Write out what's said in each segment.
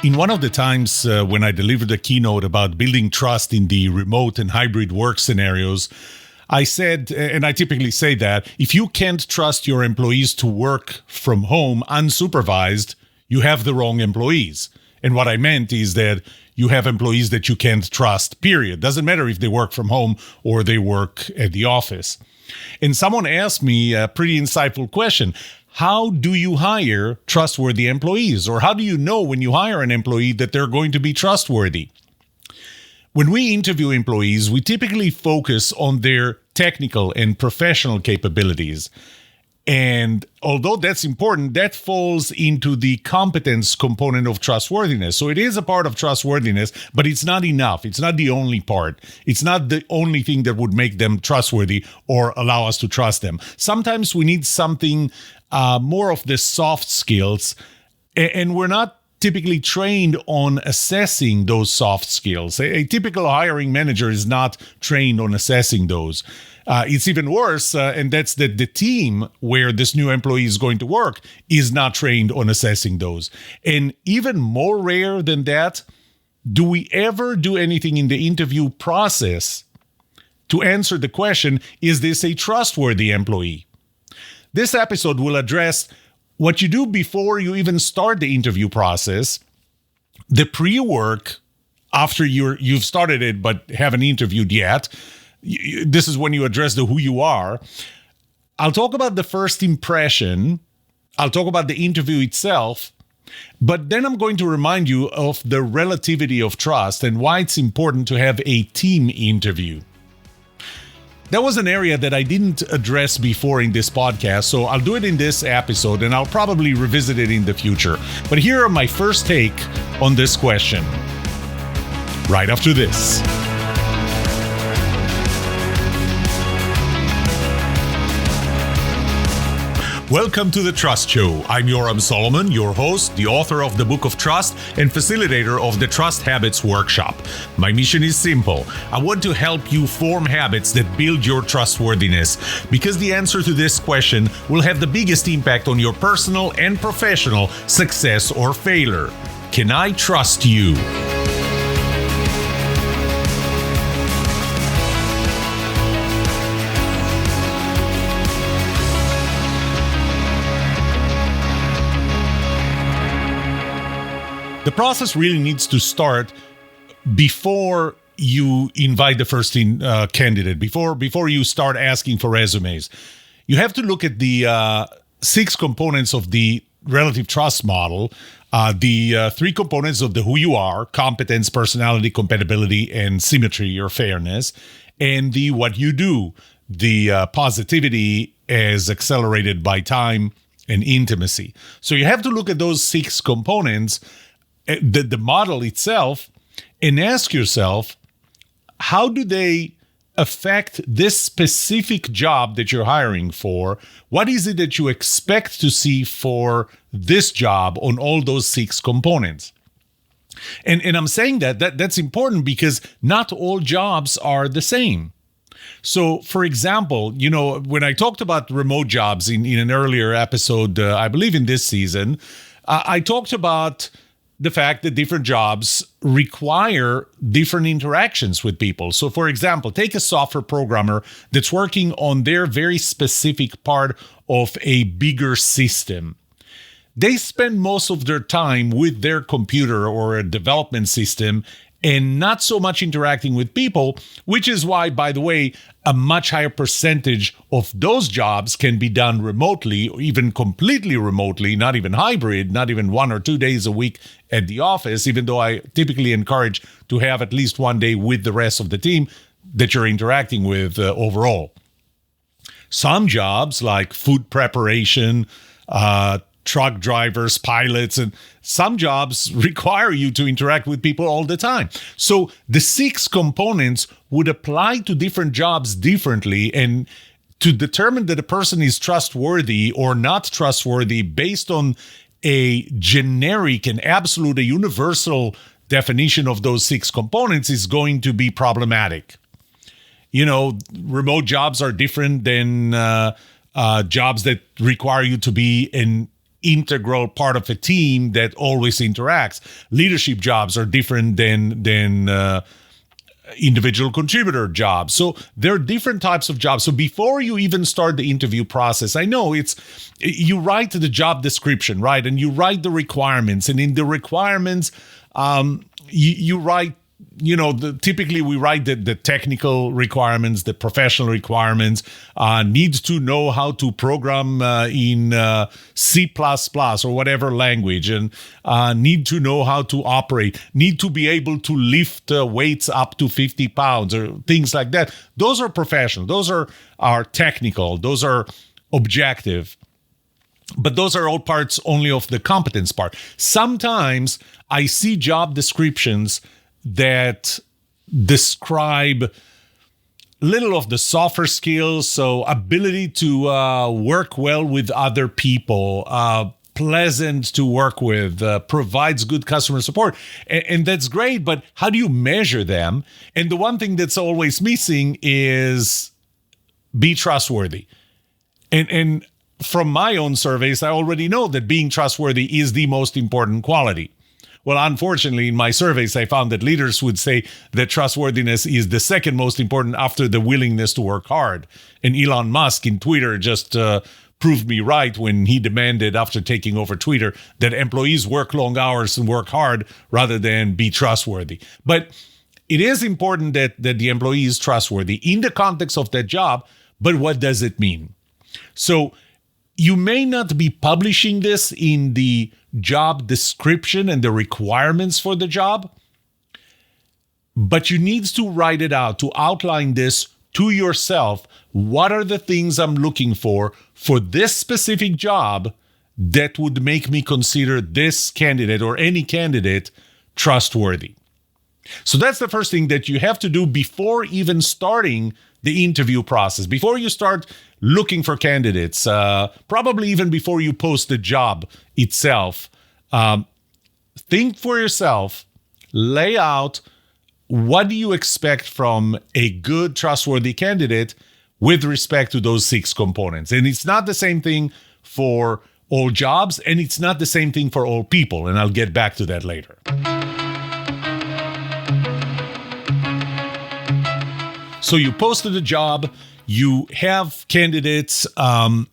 In one of the times when I delivered a keynote about building trust in the remote and hybrid work scenarios, I said, and I typically say that, if you can't trust your employees to work from home unsupervised, you have the wrong employees. And what I meant is that you have employees that you can't trust, period. Doesn't matter if they work from home or they work at the office. And someone asked me a pretty insightful question. How do you hire trustworthy employees? Or how do you know when you hire an employee that they're going to be trustworthy? When we interview employees, we typically focus on their technical and professional capabilities. And although that's important, that falls into the competence component of trustworthiness. So it is a part of trustworthiness, but it's not enough. It's not the only part. It's not the only thing that would make them trustworthy or allow us to trust them. Sometimes we need something more of the soft skills, and we're not typically trained on assessing those soft skills. A typical hiring manager is not trained on assessing those. It's even worse, and that's that the team where this new employee is going to work is not trained on assessing those. And even more rare than that, do we ever do anything in the interview process to answer the question, is this a trustworthy employee? This episode will address what you do before you even start the interview process, the pre-work after you've started it but haven't interviewed yet. This is when you address the who you are. I'll talk about the first impression. I'll talk about the interview itself. But then I'm going to remind you of the relativity of trust and why it's important to have a team interview. That was an area that I didn't address before in this podcast, so I'll do it in this episode and I'll probably revisit it in the future. But here are my first take on this question, right after this. Welcome to The Trust Show. I'm Yoram Solomon, your host, the author of the Book of Trust, and facilitator of the Trust Habits Workshop. My mission is simple. I want to help you form habits that build your trustworthiness, because the answer to this question will have the biggest impact on your personal and professional success or failure. Can I trust you? The process really needs to start before you invite the first candidate, before you start asking for resumes. You have to look at the 6 components of the relative trust model, the 3 components of the who you are, competence, personality, compatibility, and symmetry or fairness, and the what you do, the positivity as accelerated by time and intimacy. So you have to look at those 6 components, the model itself, and ask yourself, how do they affect this specific job that you're hiring for? What is it that you expect to see for this job on all those 6 components? And I'm saying that's important because not all jobs are the same. So, for example, when I talked about remote jobs in an earlier episode, I believe in this season, I talked about the fact that different jobs require different interactions with people. So, for example, take a software programmer that's working on their very specific part of a bigger system. They spend most of their time with their computer or a development system and not so much interacting with people, which is why, by the way, a much higher percentage of those jobs can be done remotely, or even completely remotely, not even hybrid, not even 1 or 2 days a week at the office, even though I typically encourage to have at least 1 day with the rest of the team that you're interacting with overall. Some jobs like food preparation, truck drivers, pilots, and some jobs require you to interact with people all the time. So the 6 components would apply to different jobs differently, and to determine that a person is trustworthy or not trustworthy based on a generic and absolute, a universal definition of those 6 components is going to be problematic. Remote jobs are different than jobs that require you to be integral part of a team that always interacts. Leadership jobs are different than individual contributor jobs. So there are different types of jobs. So before you even start the interview process, I know you write the job description, right? And you write the requirements. And in the requirements, you write, typically we write the technical requirements, the professional requirements, needs to know how to program in C++ or whatever language, and need to know how to operate, need to be able to lift weights up to 50 pounds or things like that. Those are professional. Those are technical. Those are objective. But those are all parts only of the competence part. Sometimes I see job descriptions that describe little of the softer skills, so ability to work well with other people, pleasant to work with, provides good customer support. And that's great, but how do you measure them? And the one thing that's always missing is be trustworthy. And from my own surveys, I already know that being trustworthy is the most important quality. Well, unfortunately, in my surveys, I found that leaders would say that trustworthiness is the second most important after the willingness to work hard. And Elon Musk in Twitter just proved me right when he demanded, after taking over Twitter, that employees work long hours and work hard rather than be trustworthy. But it is important that the employee is trustworthy in the context of that job. But what does it mean? So you may not be publishing this in the job description and the requirements for the job, but you need to write it out, to outline this to yourself. What are the things I'm looking for this specific job that would make me consider this candidate or any candidate trustworthy? So that's the first thing that you have to do before even starting the interview process, before you start looking for candidates, probably even before you post the job itself. Think for yourself, lay out what do you expect from a good, trustworthy candidate with respect to those 6 components. And it's not the same thing for all jobs, and it's not the same thing for all people. And I'll get back to that later. So you posted a job, you have candidates, and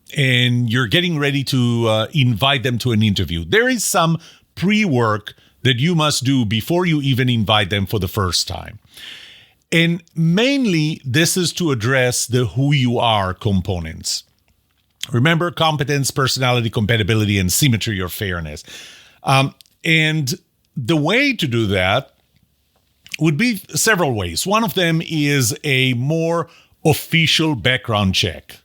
you're getting ready to invite them to an interview. There is some pre-work that you must do before you even invite them for the first time. And mainly, this is to address the who you are components. Remember, competence, personality, compatibility, and symmetry or fairness. And the way to do that would be several ways. One of them is a more official background check.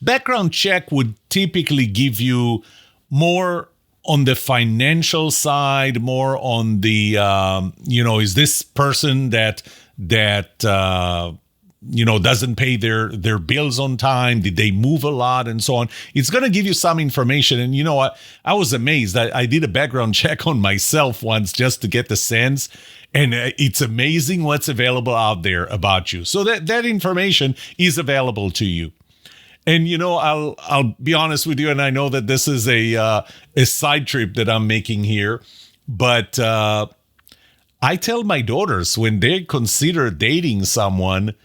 Background check would typically give you more on the financial side, more on the, is this person that doesn't pay their bills on time? Did they move a lot and so on? It's going to give you some information. And I was amazed. I did a background check on myself once just to get the sense. And it's amazing what's available out there about you. So that information is available to you. And, I'll be honest with you, and I know that this is a side trip that I'm making here, but I tell my daughters when they consider dating someone,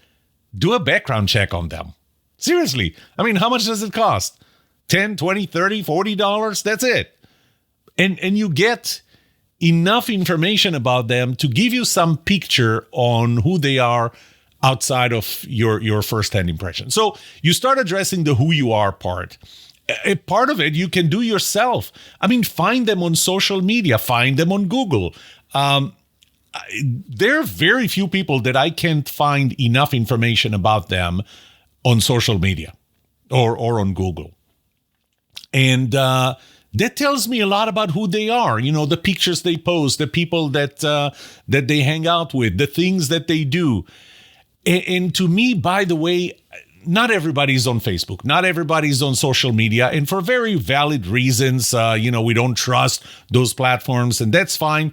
do a background check on them. Seriously. I mean, how much does it cost? $10, $20, $30, $40? That's it. And you get enough information about them to give you some picture on who they are outside of your first-hand impression. So you start addressing the who you are part. A part of it you can do yourself. I mean, find them on social media, find them on Google. There are very few people that I can't find enough information about them on social media or on Google. And that tells me a lot about who they are. The pictures they post, the people that they hang out with, the things that they do. And to me, by the way, not everybody's on Facebook. Not everybody's on social media. And for very valid reasons, we don't trust those platforms, and that's fine.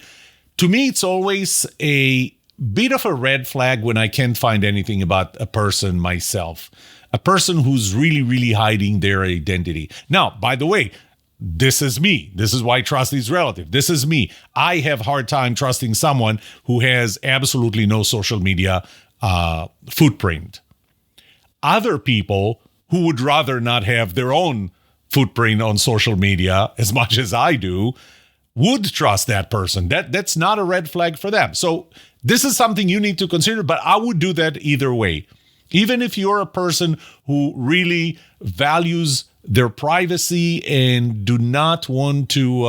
To me, it's always a bit of a red flag when I can't find anything about a person myself. A person who's really, really hiding their identity. Now, by the way, this is me. This is why trust is relative. This is me. I have a hard time trusting someone who has absolutely no social media footprint. Other people who would rather not have their own footprint on social media as much as I do would trust that person. That's not a red flag for them. So this is something you need to consider, but I would do that either way. Even if you're a person who really values their privacy and do not want to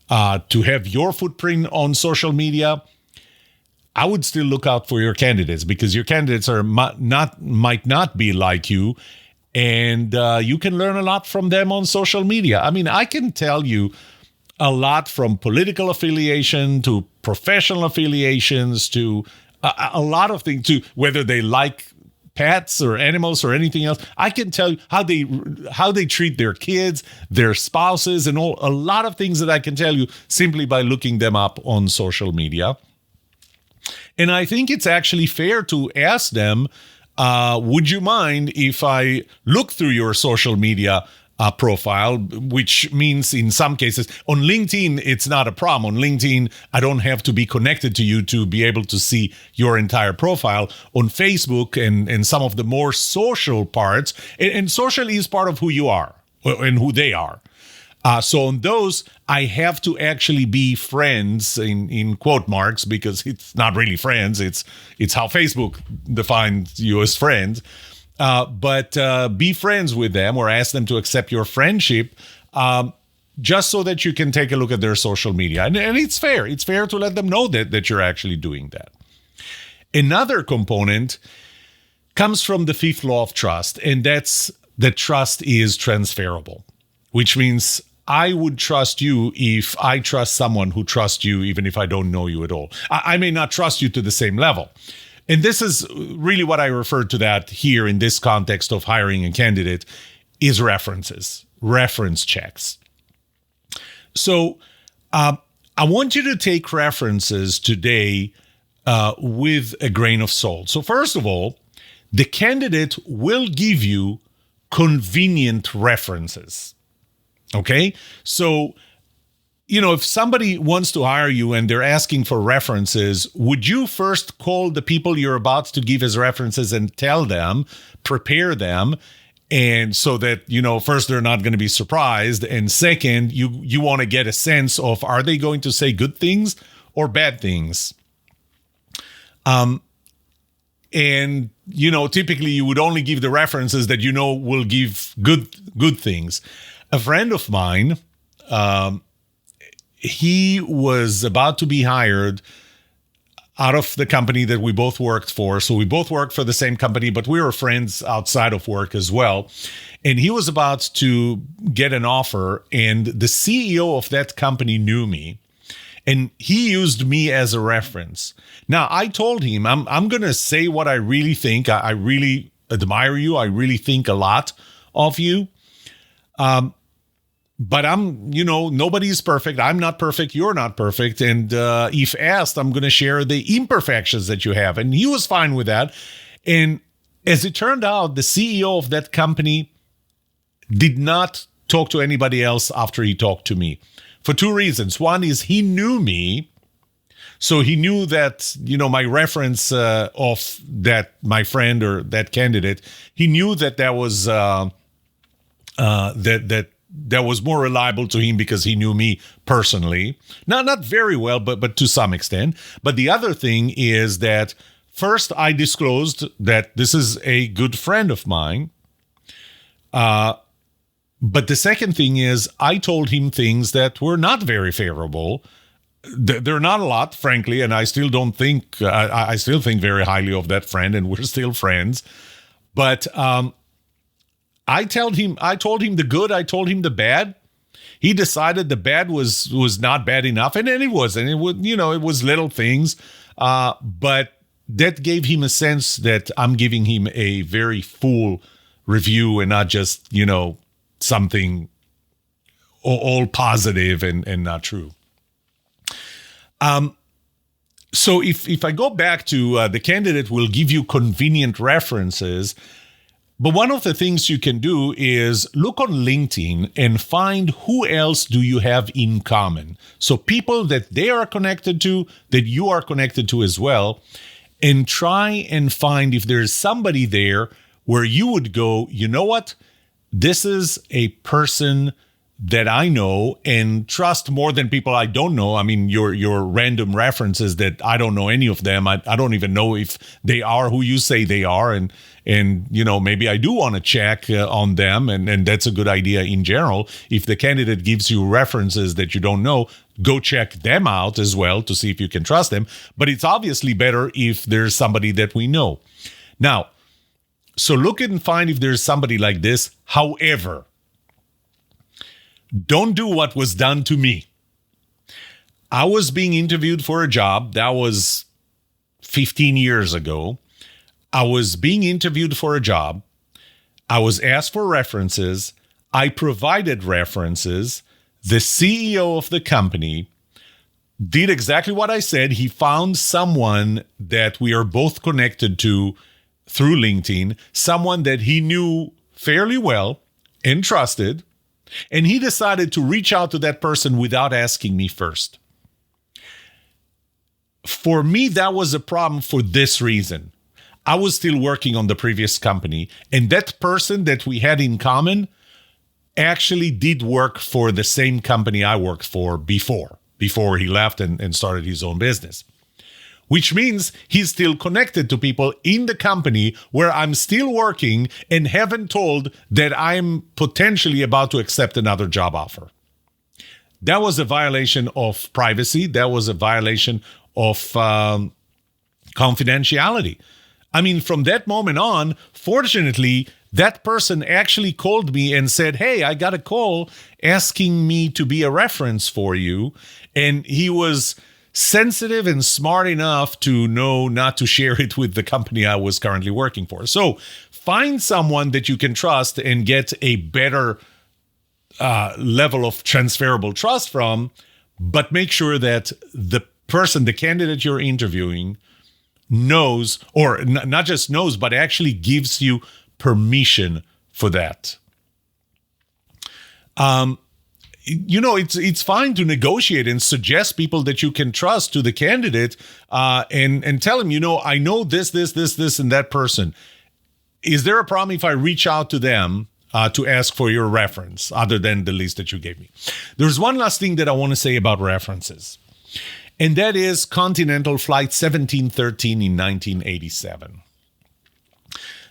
have your footprint on social media, I would still look out for your candidates, because your candidates might not be like you, and you can learn a lot from them on social media. I mean, I can tell you a lot from political affiliation to professional affiliations to a lot of things, to whether they like pets or animals or anything else. I can tell you how they treat their kids, their spouses, and a lot of things that I can tell you simply by looking them up on social media. And I think it's actually fair to ask them, would you mind if I look through your social media profile, which means in some cases on LinkedIn, it's not a problem. On LinkedIn, I don't have to be connected to you to be able to see your entire profile. On Facebook and some of the more social parts, and social is part of who you are and who they are. So on those, I have to actually be friends in quote marks, because it's not really friends. It's how Facebook defines you as friends. But be friends with them or ask them to accept your friendship, just so that you can take a look at their social media. And it's fair. It's fair to let them know that you're actually doing that. Another component comes from the fifth law of trust, and that's that trust is transferable, which means I would trust you if I trust someone who trusts you, even if I don't know you at all. I may not trust you to the same level. And this is really what I refer to that here in this context of hiring a candidate is references, reference checks. So I want you to take references today with a grain of salt. So first of all, the candidate will give you convenient references. Okay, so, if somebody wants to hire you and they're asking for references, would you first call the people you're about to give as references and tell them, prepare them, and so that, first, they're not going to be surprised, and second, you want to get a sense of, are they going to say good things or bad things? And, typically you would only give the references that will give good things. A friend of mine, he was about to be hired out of the company that we both worked for. So we both worked for the same company, but we were friends outside of work as well. And he was about to get an offer, and the CEO of that company knew me, and he used me as a reference. Now, I told him, I'm going to say what I really think. I really admire you. I really think a lot of you. But nobody's perfect. I'm not perfect. You're not perfect. And if asked, I'm going to share the imperfections that you have. And he was fine with that. And as it turned out, the CEO of that company did not talk to anybody else after he talked to me for two reasons. One is he knew me. So he knew that, my reference of that, my friend or that candidate, he knew that was that was more reliable to him because he knew me personally. Not very well, but to some extent. But the other thing is that first I disclosed that this is a good friend of mine. But the second thing is I told him things that were not very favorable. They're not a lot, frankly, and I still don't think, I still think very highly of that friend, and we're still friends. But I told him the good, I told him the bad. He decided the bad was not bad enough, and then it was, and it was little things, but that gave him a sense that I'm giving him a very full review and not just something all positive and not true. So if I go back to the candidate will give you convenient references. But one of the things you can do is look on LinkedIn and find who else do you have in common. So people that they are connected to, that you are connected to as well, and try and find if there's somebody there where you would go, you know what? This is a person that I know and trust more than people I don't know. I mean, your random references that I don't know any of them. I don't even know if they are who you say they are. And maybe I do want to check on them. And that's a good idea in general. If the candidate gives you references that you don't know, go check them out as well to see if you can trust them. But it's obviously better if there's somebody that we know. Now, so look and find if there's somebody like this. However, don't do what was done to me. I was being interviewed for a job. That was 15 years ago. I was being interviewed for a job. I was asked for references. I provided references. The CEO of the company did exactly what I said. He found someone that we are both connected to through LinkedIn, someone that he knew fairly well and trusted. And he decided to reach out to that person without asking me first. For me, that was a problem for this reason. I was still working on the previous company, and that person that we had in common actually did work for the same company I worked for before he left and started his own business. Which means he's still connected to people in the company where I'm still working and haven't told that I'm potentially about to accept another job offer. That was a violation of privacy. That was a violation of confidentiality. I mean, from that moment on, fortunately, that person actually called me and said, hey, I got a call asking me to be a reference for you. And he was sensitive and smart enough to know not to share it with the company I was currently working for. So find someone that you can trust and get a better level of transferable trust from, but make sure that the person, the candidate you're interviewing, knows, or not just knows, but actually gives you permission for that. It's fine to negotiate and suggest people that you can trust to the candidate and tell him, I know this, and that person. Is there a problem if I reach out to them to ask for your reference other than the list that you gave me? There's one last thing that I want to say about references, and that is Continental Flight 1713 in 1987.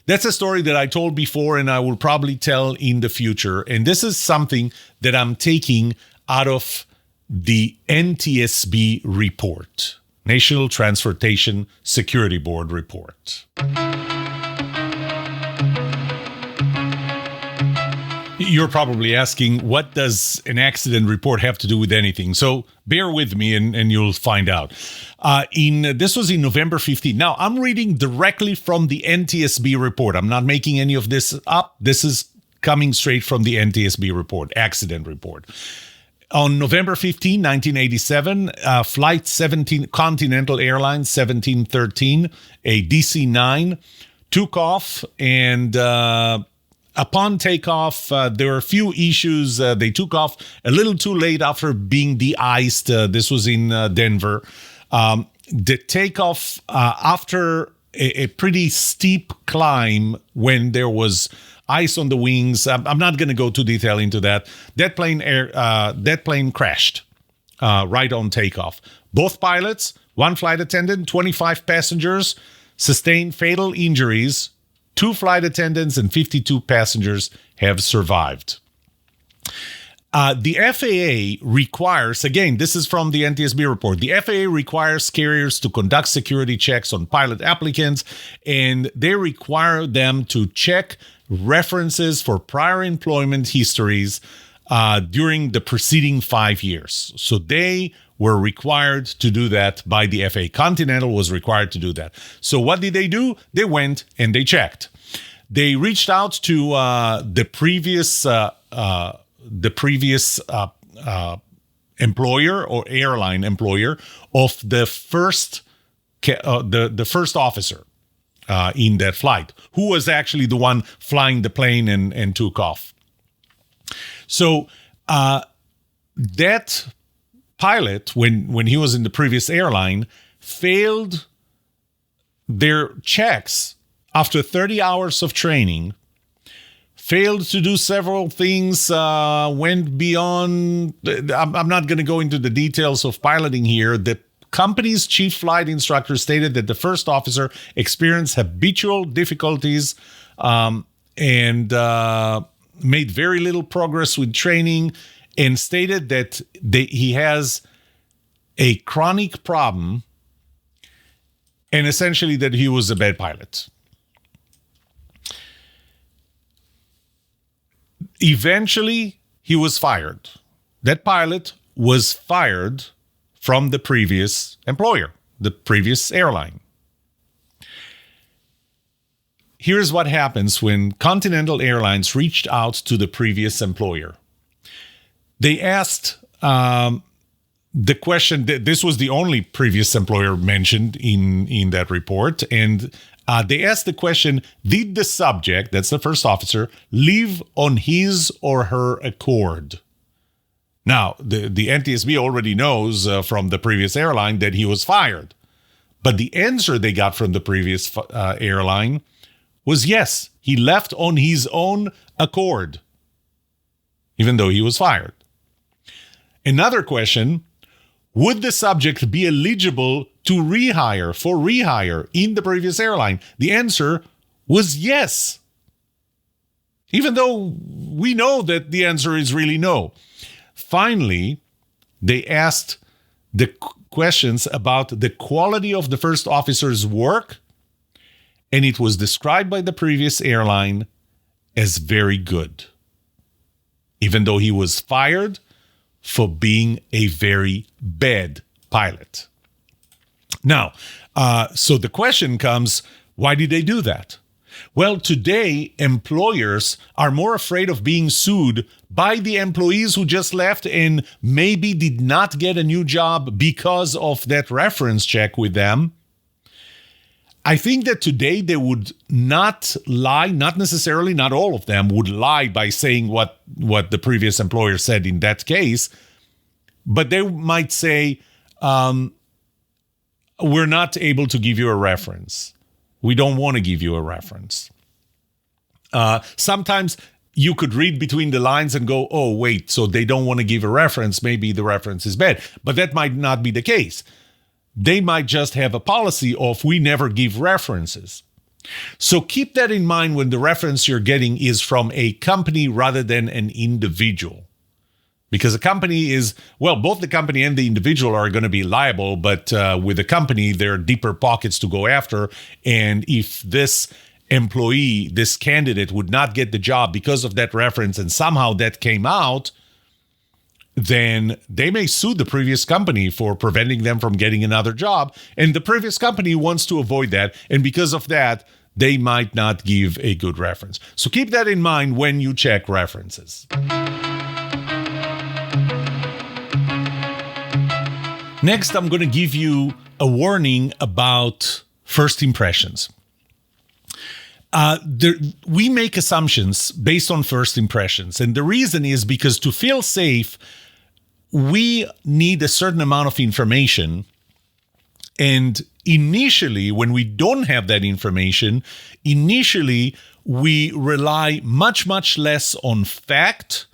That's a story that I told before and I will probably tell in the future. And this is something that I'm taking out of the NTSB report, National Transportation Security Board report. You're probably asking, what does an accident report have to do with anything? So bear with me and you'll find out. This was in November 15. Now, I'm reading directly from the NTSB report. I'm not making any of this up. This is coming straight from the NTSB report, accident report. On November 15, 1987, Flight 17, Continental Airlines 1713, a DC-9, took off and... upon takeoff, there were a few issues. They took off a little too late after being de-iced. This was in Denver. The takeoff after a pretty steep climb when there was ice on the wings. I'm not going to go too detail into that. That plane crashed right on takeoff. Both pilots, one flight attendant, 25 passengers sustained fatal injuries. 2 flight attendants and 52 passengers have survived. The FAA requires, again, this is from the NTSB report, the FAA requires carriers to conduct security checks on pilot applicants, and they require them to check references for prior employment histories during the preceding 5 years. So they were required to do that by the FAA. Continental was required to do that. So what did they do? They went and they checked. They reached out to the previous employer or airline employer of the first officer. in that flight, who was actually the one flying the plane and took off. So that pilot, when he was in the previous airline, failed their checks after 30 hours of training, failed to do several things, went beyond. I'm not going to go into the details of piloting here. The company's chief flight instructor stated that the first officer experienced habitual difficulties and made very little progress with training, and stated that he has a chronic problem and essentially that he was a bad pilot. Eventually, he was fired. That pilot was fired from the previous employer, the previous airline. Here's what happens when Continental Airlines reached out to the previous employer. They asked the question, this was the only previous employer mentioned in that report, and they asked the question, did the subject, that's the first officer, leave on his or her accord? Now, the NTSB already knows from the previous airline that he was fired. But the answer they got from the previous airline was yes, he left on his own accord, even though he was fired. Another question, would the subject be eligible to rehire in the previous airline? The answer was yes, even though we know that the answer is really no. Finally, they asked the questions about the quality of the first officer's work, and it was described by the previous airline as very good, even though he was fired for being a very bad pilot. Now, so the question comes, why did they do that? Well, today, employers are more afraid of being sued by the employees who just left and maybe did not get a new job because of that reference check with them. I think that today they would not lie, not necessarily, not all of them would lie by saying what the previous employer said in that case, but they might say, we're not able to give you a reference. We don't want to give you a reference. Sometimes you could read between the lines and go, oh, wait, so they don't want to give a reference. Maybe the reference is bad. But that might not be the case. They might just have a policy of we never give references. So keep that in mind when the reference you're getting is from a company rather than an individual. Because a company is, well, both the company and the individual are going to be liable, but with the company, there are deeper pockets to go after. And if this employee, this candidate would not get the job because of that reference and somehow that came out, then they may sue the previous company for preventing them from getting another job. And the previous company wants to avoid that. And because of that, they might not give a good reference. So keep that in mind when you check references. Next, I'm going to give you a warning about first impressions. We make assumptions based on first impressions. And the reason is because to feel safe, we need a certain amount of information. And initially, when we don't have that information, initially, we rely much, much less on fact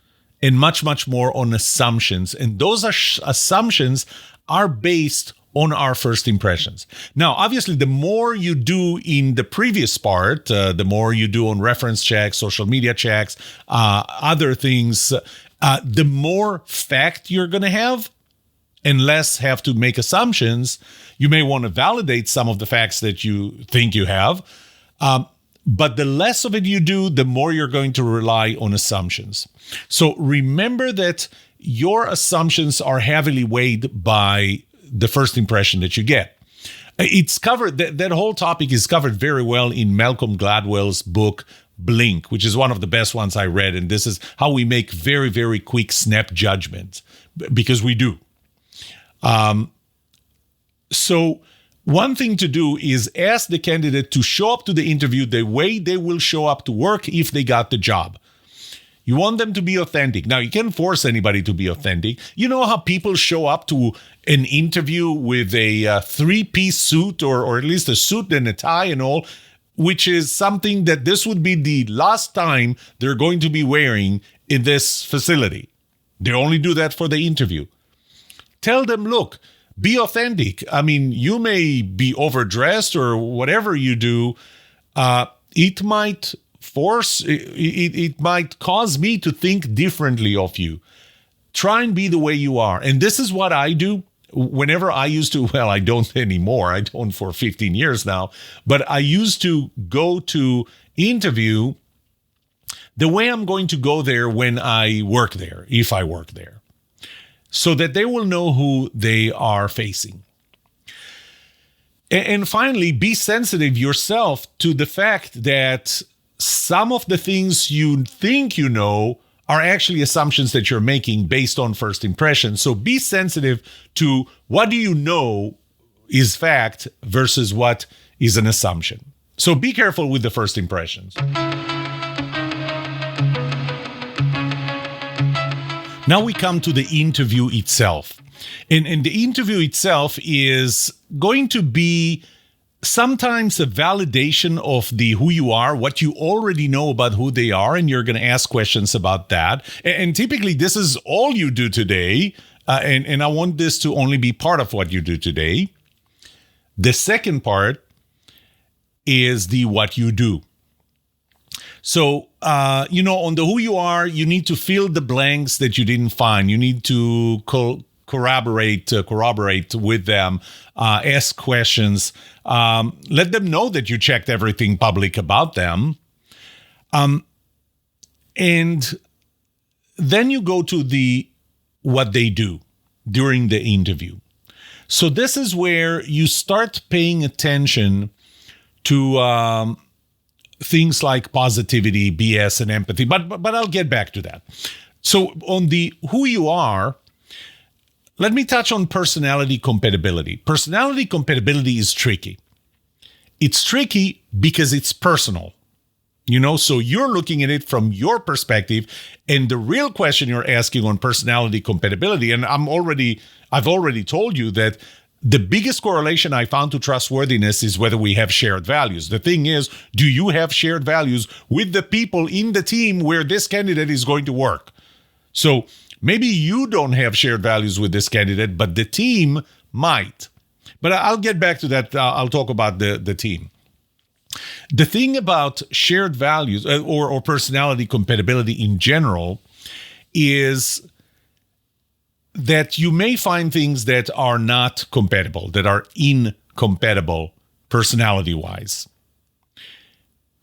and much, much more on assumptions. And those assumptions are based on our first impressions. Now, obviously, the more you do in the previous part, the more you do on reference checks, social media checks, other things, the more fact you're going to have and less have to make assumptions. You may want to validate some of the facts that you think you have, but the less of it you do, the more you're going to rely on assumptions. So remember that your assumptions are heavily weighed by the first impression that you get. It's covered, that whole topic is covered very well in Malcolm Gladwell's book, Blink, which is one of the best ones I read. And this is how we make very, very quick snap judgments, because we do. So One thing to do is ask the candidate to show up to the interview the way they will show up to work if they got the job. You want them to be authentic. Now, you can't force anybody to be authentic. You know how people show up to an interview with a three-piece suit or at least a suit and a tie and all, which is something that this would be the last time they're going to be wearing in this facility. They only do that for the interview. Tell them, look, be authentic. I mean, you may be overdressed or whatever you do. It might it might cause me to think differently of you. Try and be the way you are. And this is what I do whenever I used to, well, I don't anymore. I don't for 15 years now. But I used to go to interview the way I'm going to go there when I work there, if I work there, so that they will know who they are facing. And finally, be sensitive yourself to the fact that some of the things you think you know are actually assumptions that you're making based on first impressions. So be sensitive to what do you know is fact versus what is an assumption. So be careful with the first impressions. Now we come to the interview itself. And the interview itself is going to be sometimes a validation of the who you are, what you already know about who they are, and you're going to ask questions about that. And typically, this is all you do today, and I want this to only be part of what you do today. The second part is the what you do. So, on the who you are, you need to fill the blanks that you didn't find. You need to corroborate with them, ask questions, let them know that you checked everything public about them. And then you go to what they do during the interview. So this is where you start paying attention to things like positivity, BS, and empathy. But I'll get back to that. So on the who you are, let me touch on personality compatibility. Personality compatibility is tricky. It's tricky because it's personal. So you're looking at it from your perspective, and the real question you're asking on personality compatibility, and I've already told you that the biggest correlation I found to trustworthiness is whether we have shared values. The thing is, do you have shared values with the people in the team where this candidate is going to work? So maybe you don't have shared values with this candidate, but the team might. But I'll get back to that. I'll talk about the team. The thing about shared values or personality compatibility in general is that you may find things that are not compatible, that are incompatible personality-wise.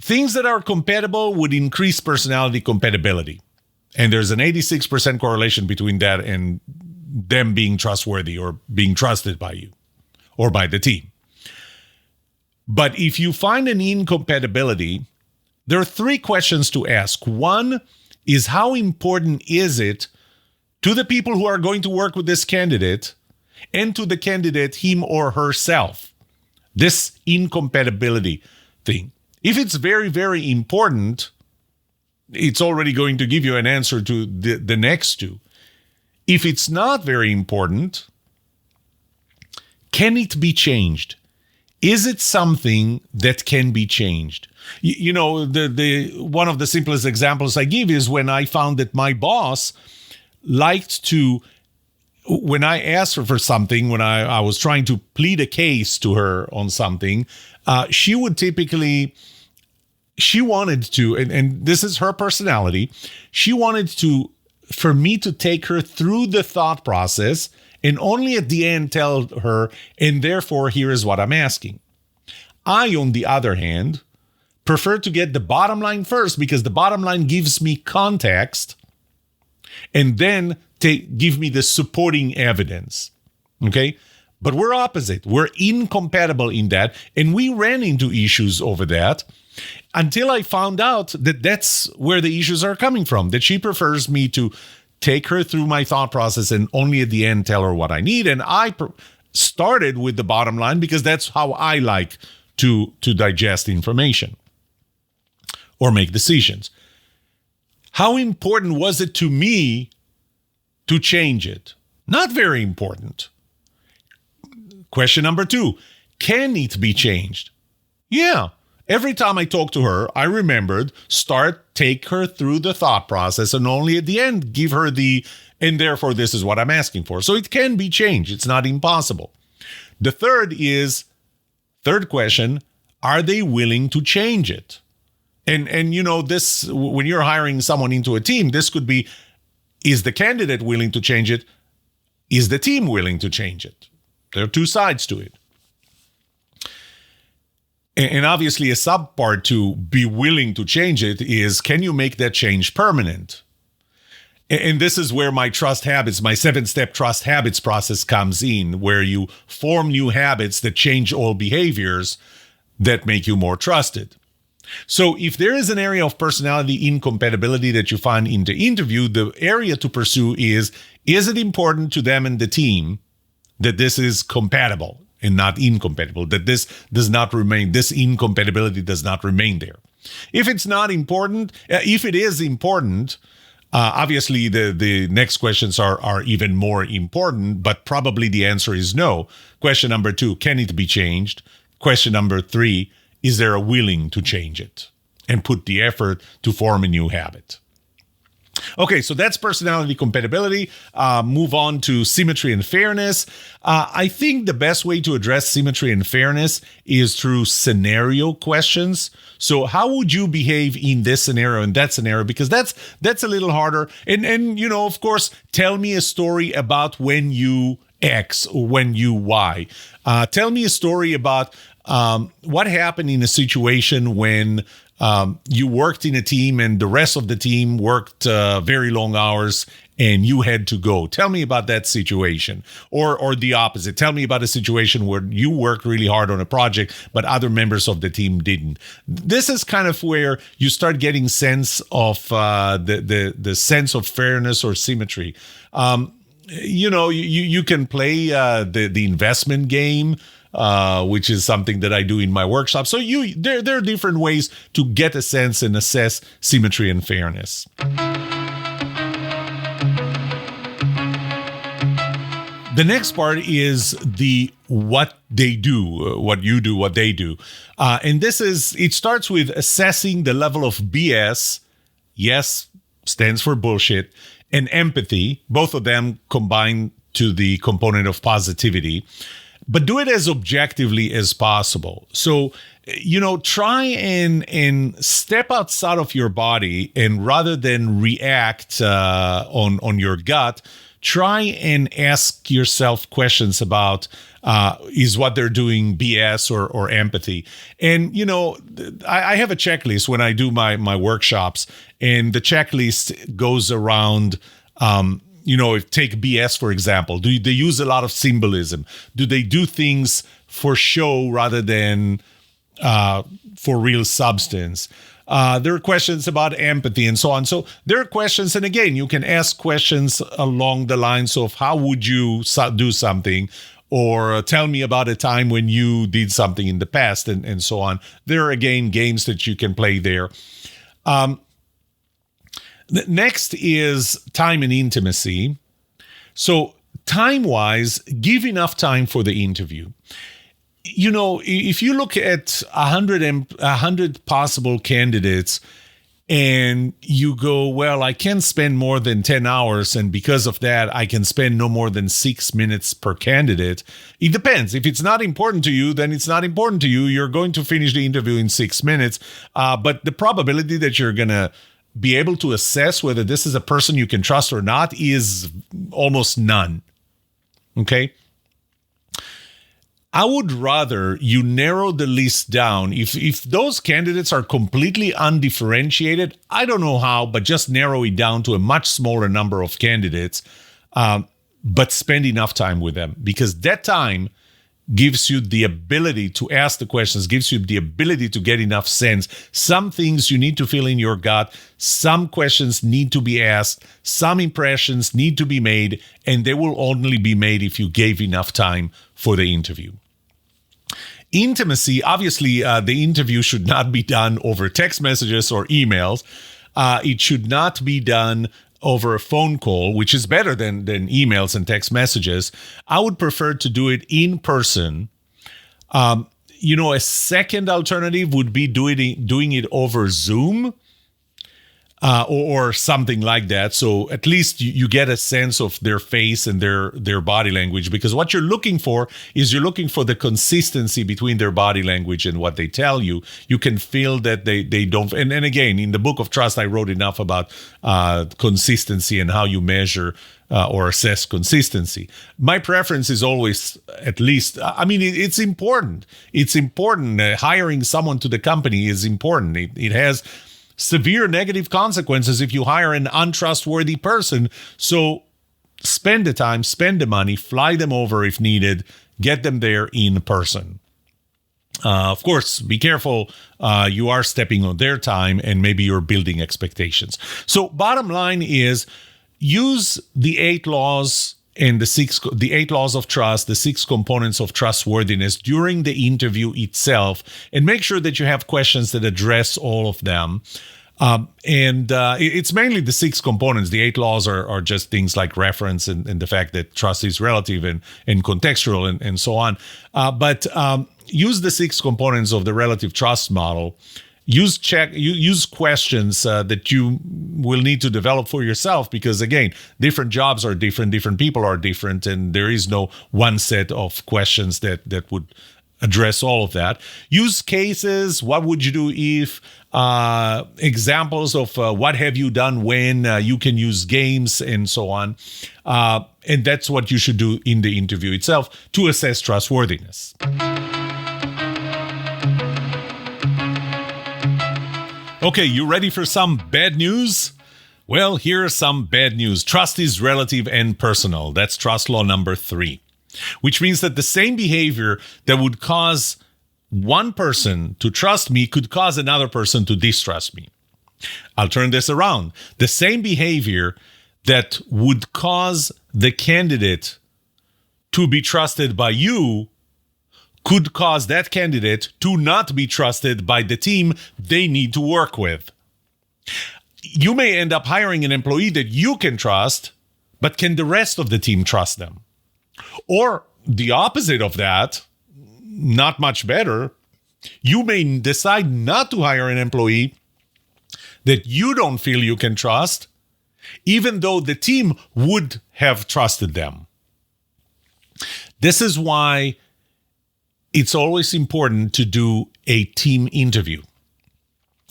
Things that are compatible would increase personality compatibility. And there's an 86% correlation between that and them being trustworthy or being trusted by you or by the team. But if you find an incompatibility, there are three questions to ask. One is, how important is it to the people who are going to work with this candidate and to the candidate, him or herself, this incompatibility thing? If it's very, very important, it's already going to give you an answer to the next two. If it's not very important, can it be changed? Is it something that can be changed? The one of the simplest examples I give is when I found that my boss liked to, when I asked her for something, when I was trying to plead a case to her on something, she would typically, she wanted to, and this is her personality, she wanted for me to take her through the thought process and only at the end tell her, and therefore here is what I'm asking. I, on the other hand, prefer to get the bottom line first because the bottom line gives me context and then give me the supporting evidence. Okay? But we're opposite. We're incompatible in that. And we ran into issues over that until I found out that that's where the issues are coming from, that she prefers me to take her through my thought process and only at the end tell her what I need. And I started with the bottom line because that's how I like to digest information or make decisions. How important was it to me to change it? Not very important. Question number 2, can it be changed? Yeah. Every time I talk to her, I remembered, take her through the thought process, and only at the end give her and therefore this is what I'm asking for. So it can be changed. It's not impossible. The third question, are they willing to change it? And this, when you're hiring someone into a team, this could be, is the candidate willing to change it? Is the team willing to change it? There are two sides to it. And obviously a subpart to be willing to change it is, can you make that change permanent? And this is where my 7-step trust habits process comes in, where you form new habits that change old behaviors that make you more trusted. So if there is an area of personality incompatibility that you find in the interview, the area to pursue is it important to them and the team that this is compatible and not incompatible, that this incompatibility does not remain there. If it's not important, if it is important, obviously the next questions are even more important, but probably the answer is no. Question number 2, can it be changed? Question number 3, is there a willing to change it and put the effort to form a new habit? Okay, so that's personality compatibility. Move on to symmetry and fairness. I think the best way to address symmetry and fairness is through scenario questions. So how would you behave in this scenario and that scenario? Because that's a little harder. And of course, tell me a story about when you X or when you Y. Tell me a story about what happened in a situation when you worked in a team and the rest of the team worked very long hours and you had to go. Tell me about that situation. Or the opposite. Tell me about a situation where you worked really hard on a project, but other members of the team didn't. This is kind of where you start getting sense of the sense of fairness or symmetry. You can play the investment game, which is something that I do in my workshop. So there are different ways to get a sense and assess symmetry and fairness. The next part is the what they do, what you do, what they do. And it starts with assessing the level of BS, yes, stands for bullshit, and empathy, both of them combined to the component of positivity. But do it as objectively as possible. So, try and step outside of your body, and rather than react on your gut, try and ask yourself questions about is what they're doing BS or empathy. And, I have a checklist when I do my workshops, and the checklist goes around take BS, for example. Do they use a lot of symbolism? Do they do things for show rather than for real substance? There are questions about empathy and so on. So there are questions, and again, you can ask questions along the lines of how would you do something, or tell me about a time when you did something in the past, and so on. There are, again, games that you can play there. Next is time and intimacy. So time-wise, give enough time for the interview. If you look at 100 possible candidates and you go, well, I can't spend more than 10 hours, and because of that, I can spend no more than 6 minutes per candidate. It depends. If it's not important to you, then it's not important to you. You're going to finish the interview in 6 minutes. But the probability that you're going to be able to assess whether this is a person you can trust or not is almost none. Okay? I would rather you narrow the list down. If those candidates are completely undifferentiated, I don't know how, but just narrow it down to a much smaller number of candidates, but spend enough time with them, because that time gives you the ability to ask the questions, gives you the ability to get enough sense. Some things you need to feel in your gut, some questions need to be asked, some impressions need to be made, and they will only be made if you gave enough time for the interview. Intimacy, obviously, the interview should not be done over text messages or emails. It should not be done over a phone call, which is better than emails and text messages. I would prefer to do it in person. A second alternative would be doing it over Zoom or something like that. So at least you get a sense of their face and their body language, because what you're looking for is the consistency between their body language and what they tell you. You can feel that they don't. And again, in the book of Trust, I wrote enough about consistency and how you measure or assess consistency. My preference is always, at least, it's important. It's important. Hiring someone to the company is important. It has severe negative consequences if you hire an untrustworthy person. So spend the time, spend the money, fly them over if needed, get them there in person. Of course, be careful. You are stepping on their time and maybe you're building expectations. So bottom line is, use the 8 laws and the 8 laws of trust, the 6 components of trustworthiness during the interview itself, and make sure that you have questions that address all of them. It's mainly the 6 components. The 8 laws are just things like reference and the fact that trust is relative and contextual and so on. But use the 6 components of the relative trust model. Use questions that you will need to develop for yourself, because again, different jobs are different people are different, and there is no one set of questions that would address all of that. Use cases. What would you do if? Examples of what have you done when. You can use games and so on. And that's what you should do in the interview itself to assess trustworthiness. Okay, you ready for some bad news? Well, here's some bad news. Trust is relative and personal. That's trust law number 3, which means that the same behavior that would cause one person to trust me could cause another person to distrust me. I'll turn this around. The same behavior that would cause the candidate to be trusted by you could cause that candidate to not be trusted by the team they need to work with. You may end up hiring an employee that you can trust, but can the rest of the team trust them? Or the opposite of that, not much better, you may decide not to hire an employee that you don't feel you can trust, even though the team would have trusted them. This is why it's always important to do a team interview.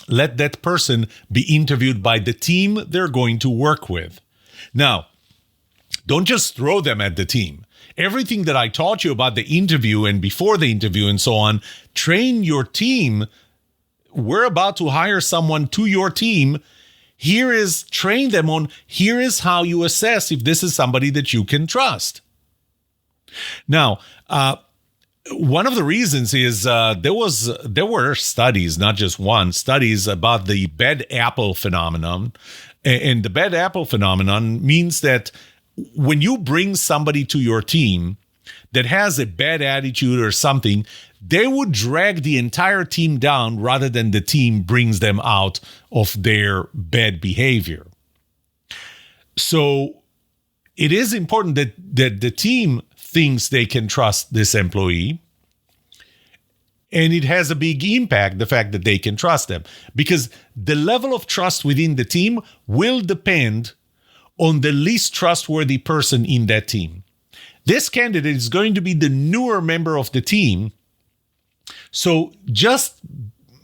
Let that person be interviewed by the team they're going to work with. Now, don't just throw them at the team. Everything that I taught you about the interview and before the interview and so on, train your team. We're about to hire someone to your team. Train them on, here is how you assess if this is somebody that you can trust. Now, one of the reasons is there were studies, not just one, studies about the bad apple phenomenon. And the bad apple phenomenon means that when you bring somebody to your team that has a bad attitude or something, they would drag the entire team down rather than the team brings them out of their bad behavior. So it is important that the team thinks they can trust this employee. And it has a big impact, the fact that they can trust them, because the level of trust within the team will depend on the least trustworthy person in that team. This candidate is going to be the newer member of the team. So just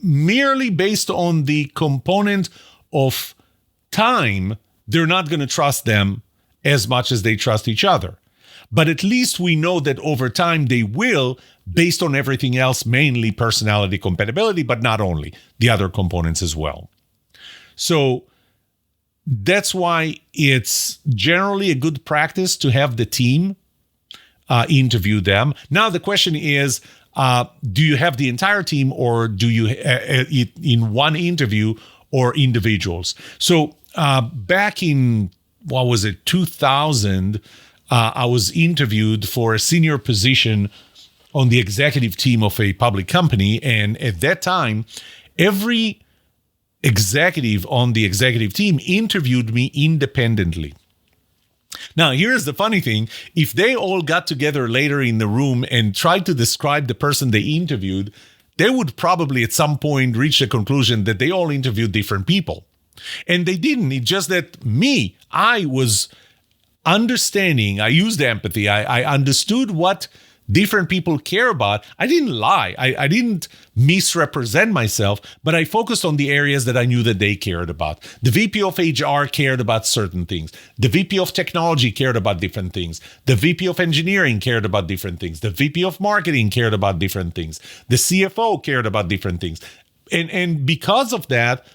merely based on the component of time, they're not going to trust them as much as they trust each other. But at least we know that over time they will, based on everything else, mainly personality compatibility, but not only, the other components as well. So that's why it's generally a good practice to have the team interview them. Now the question is, do you have the entire team, or do you in one interview, or individuals? So back in, 2000, I was interviewed for a senior position on the executive team of a public company. And at that time, every executive on the executive team interviewed me independently. Now, here's the funny thing. If they all got together later in the room and tried to describe the person they interviewed, they would probably at some point reach the conclusion that they all interviewed different people. And they didn't. It's just that I was understanding. I used empathy. I understood what different people care about. I didn't lie. I didn't misrepresent myself, but I focused on the areas that I knew that they cared about. The VP of HR cared about certain things. The VP of technology cared about different things. The VP of engineering cared about different things. The VP of marketing cared about different things. The CFO cared about different things. And because of that,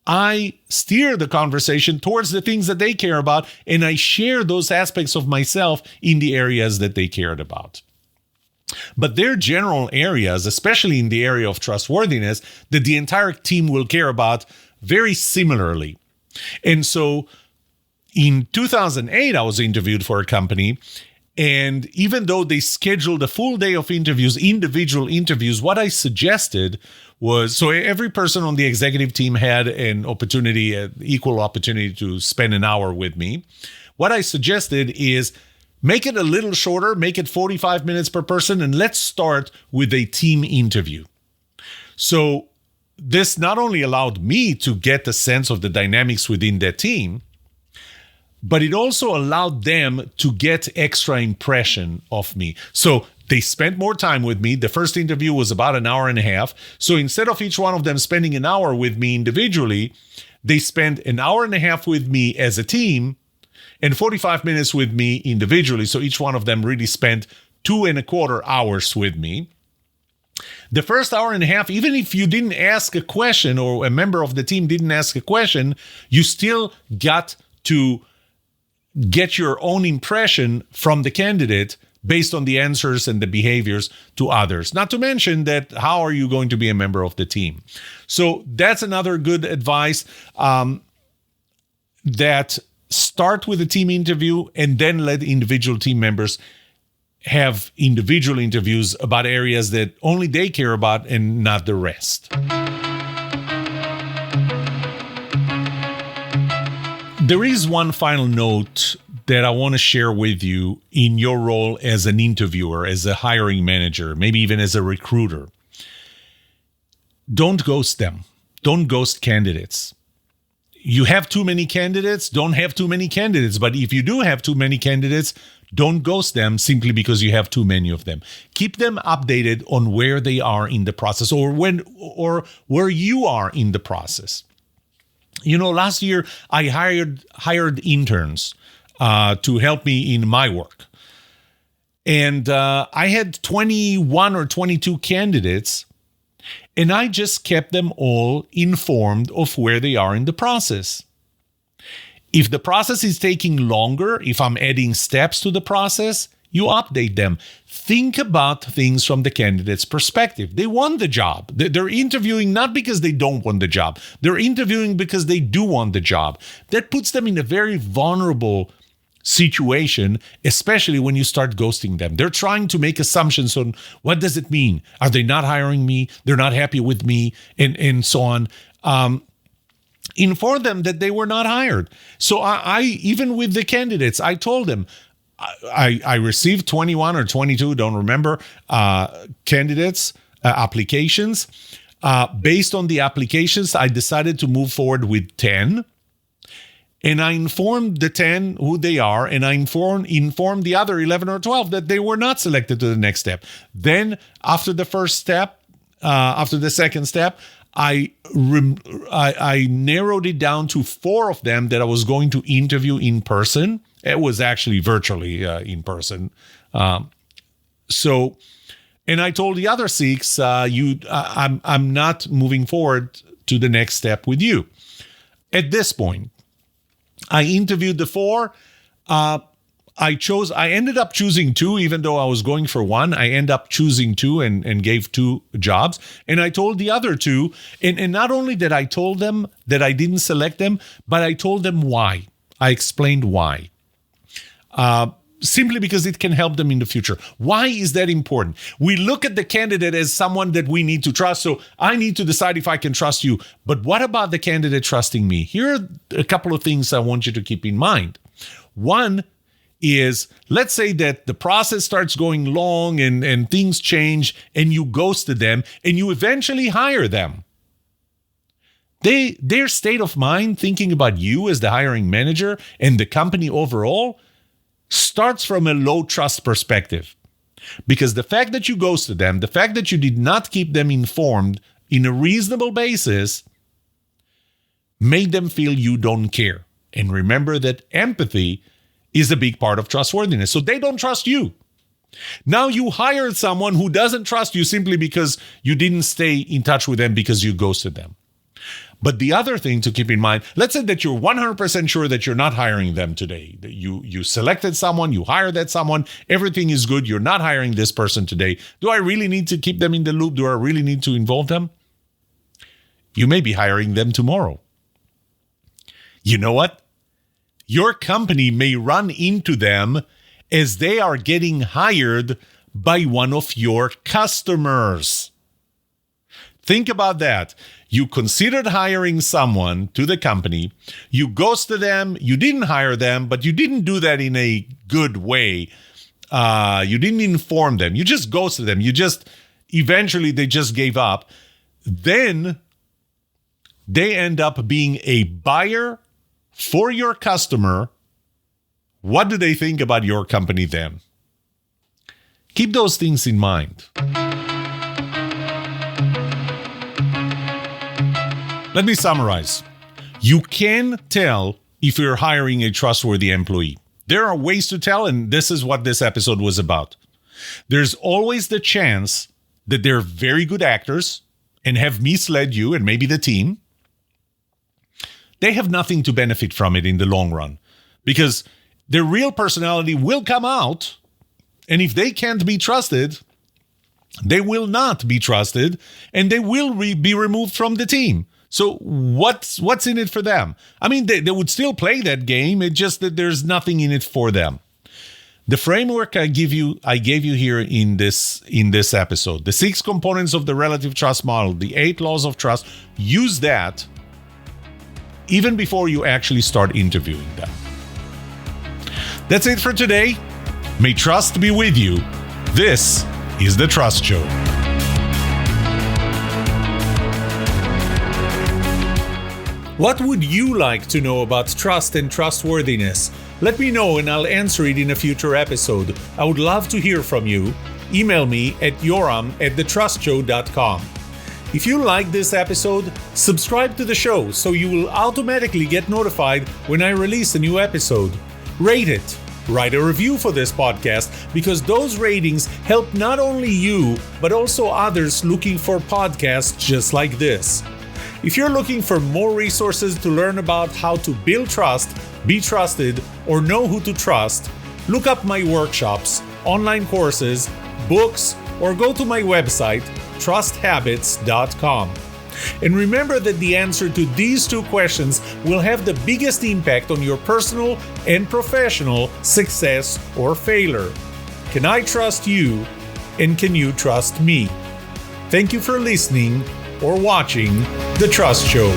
I steer the conversation towards the things that they care about, and I share those aspects of myself in the areas that they cared about. But there are general areas, especially in the area of trustworthiness, that the entire team will care about very similarly. And so in 2008, I was interviewed for a company, and even though they scheduled a full day of interviews, individual interviews, what I suggested was, so every person on the executive team had an equal opportunity to spend an hour with me. What I suggested is, make it a little shorter, make it 45 minutes per person, and let's start with a team interview. So this not only allowed me to get a sense of the dynamics within that team, but it also allowed them to get extra impression of me. So they spent more time with me. The first interview was about an hour and a half. So instead of each one of them spending an hour with me individually, they spent an hour and a half with me as a team and 45 minutes with me individually. So each one of them really spent 2.25 hours with me. The first hour and a half, even if you didn't ask a question or a member of the team didn't ask a question, you still got to get your own impression from the candidate based on the answers and the behaviors to others. Not to mention that, how are you going to be a member of the team? So that's another good advice, that start with a team interview and then let individual team members have individual interviews about areas that only they care about and not the rest. There is one final note that I want to share with you in your role as an interviewer, as a hiring manager, maybe even as a recruiter. Don't ghost them. Don't ghost candidates. You have too many candidates, don't have too many candidates. But if you do have too many candidates, don't ghost them simply because you have too many of them. Keep them updated on where they are in the process, or where you are in the process. You know, last year I hired interns to help me in my work. And I had 21 or 22 candidates, and I just kept them all informed of where they are in the process. If the process is taking longer, if I'm adding steps to the process, you update them. Think about things from the candidate's perspective. They want the job. They're interviewing not because they don't want the job. They're interviewing because they do want the job. That puts them in a very vulnerable situation, especially when you start ghosting them. They're trying to make assumptions on what does it mean? Are they not hiring me? They're not happy with me, and so on. Inform them that they were not hired. So I even with the candidates, I told them, I received 21 or 22, don't remember, candidates, applications. Based on the applications, I decided to move forward with 10. And I informed the 10 who they are, and I informed the other 11 or 12 that they were not selected to the next step. Then after the first step, after the second step, I narrowed it down to 4 of them that I was going to interview in person. It was actually virtually in person. And I told the other 6, I'm not moving forward to the next step with you. At this point, I interviewed the 4. I ended up choosing 2, even though I was going for 1. I ended up choosing 2 and gave 2 jobs. And I told the other 2, and not only that I told them that I didn't select them, but I told them why. I explained why. Simply because it can help them in the future. Why is that important? We look at the candidate as someone that we need to trust. So I need to decide if I can trust you. But what about the candidate trusting me? Here are a couple of things I want you to keep in mind. One is, let's say that the process starts going long and things change and you ghosted them and you eventually hire them. Their state of mind thinking about you as the hiring manager and the company overall starts from a low trust perspective. Because the fact that you ghosted them, the fact that you did not keep them informed in a reasonable basis, made them feel you don't care. And remember that empathy is a big part of trustworthiness. So they don't trust you. Now you hired someone who doesn't trust you simply because you didn't stay in touch with them because you ghosted them. But the other thing to keep in mind, let's say that you're 100% sure that you're not hiring them today. You selected someone, you hired that someone, everything is good, you're not hiring this person today. Do I really need to keep them in the loop? Do I really need to involve them? You may be hiring them tomorrow. You know what? Your company may run into them as they are getting hired by one of your customers. Think about that. You considered hiring someone to the company. You ghosted them. You didn't hire them, but you didn't do that in a good way. You didn't inform them. You just ghosted them. Eventually they just gave up. Then they end up being a buyer for your customer. What do they think about your company then? Keep those things in mind. Let me summarize. You can tell if you're hiring a trustworthy employee. There are ways to tell, and this is what this episode was about. There's always the chance that they're very good actors and have misled you and maybe the team. They have nothing to benefit from it in the long run because their real personality will come out, and if they can't be trusted, they will not be trusted, and they will be removed from the team. So what's in it for them? I mean, they would still play that game. It's just that there's nothing in it for them. The framework I gave you here in this episode, the 6 components of the relative trust model, the 8 laws of trust, use that even before you actually start interviewing them. That's it for today. May trust be with you. This is The Trust Show. What would you like to know about trust and trustworthiness? Let me know and I'll answer it in a future episode. I would love to hear from you. Email me at yoram@thetrustshow.com. If you like this episode, subscribe to the show so you will automatically get notified when I release a new episode. Rate it. Write a review for this podcast because those ratings help not only you, but also others looking for podcasts just like this. If you're looking for more resources to learn about how to build trust, be trusted, or know who to trust, look up my workshops, online courses, books, or go to my website, trusthabits.com. And remember that the answer to these 2 questions will have the biggest impact on your personal and professional success or failure. Can I trust you? And can you trust me? Thank you for listening or watching The Trust Show.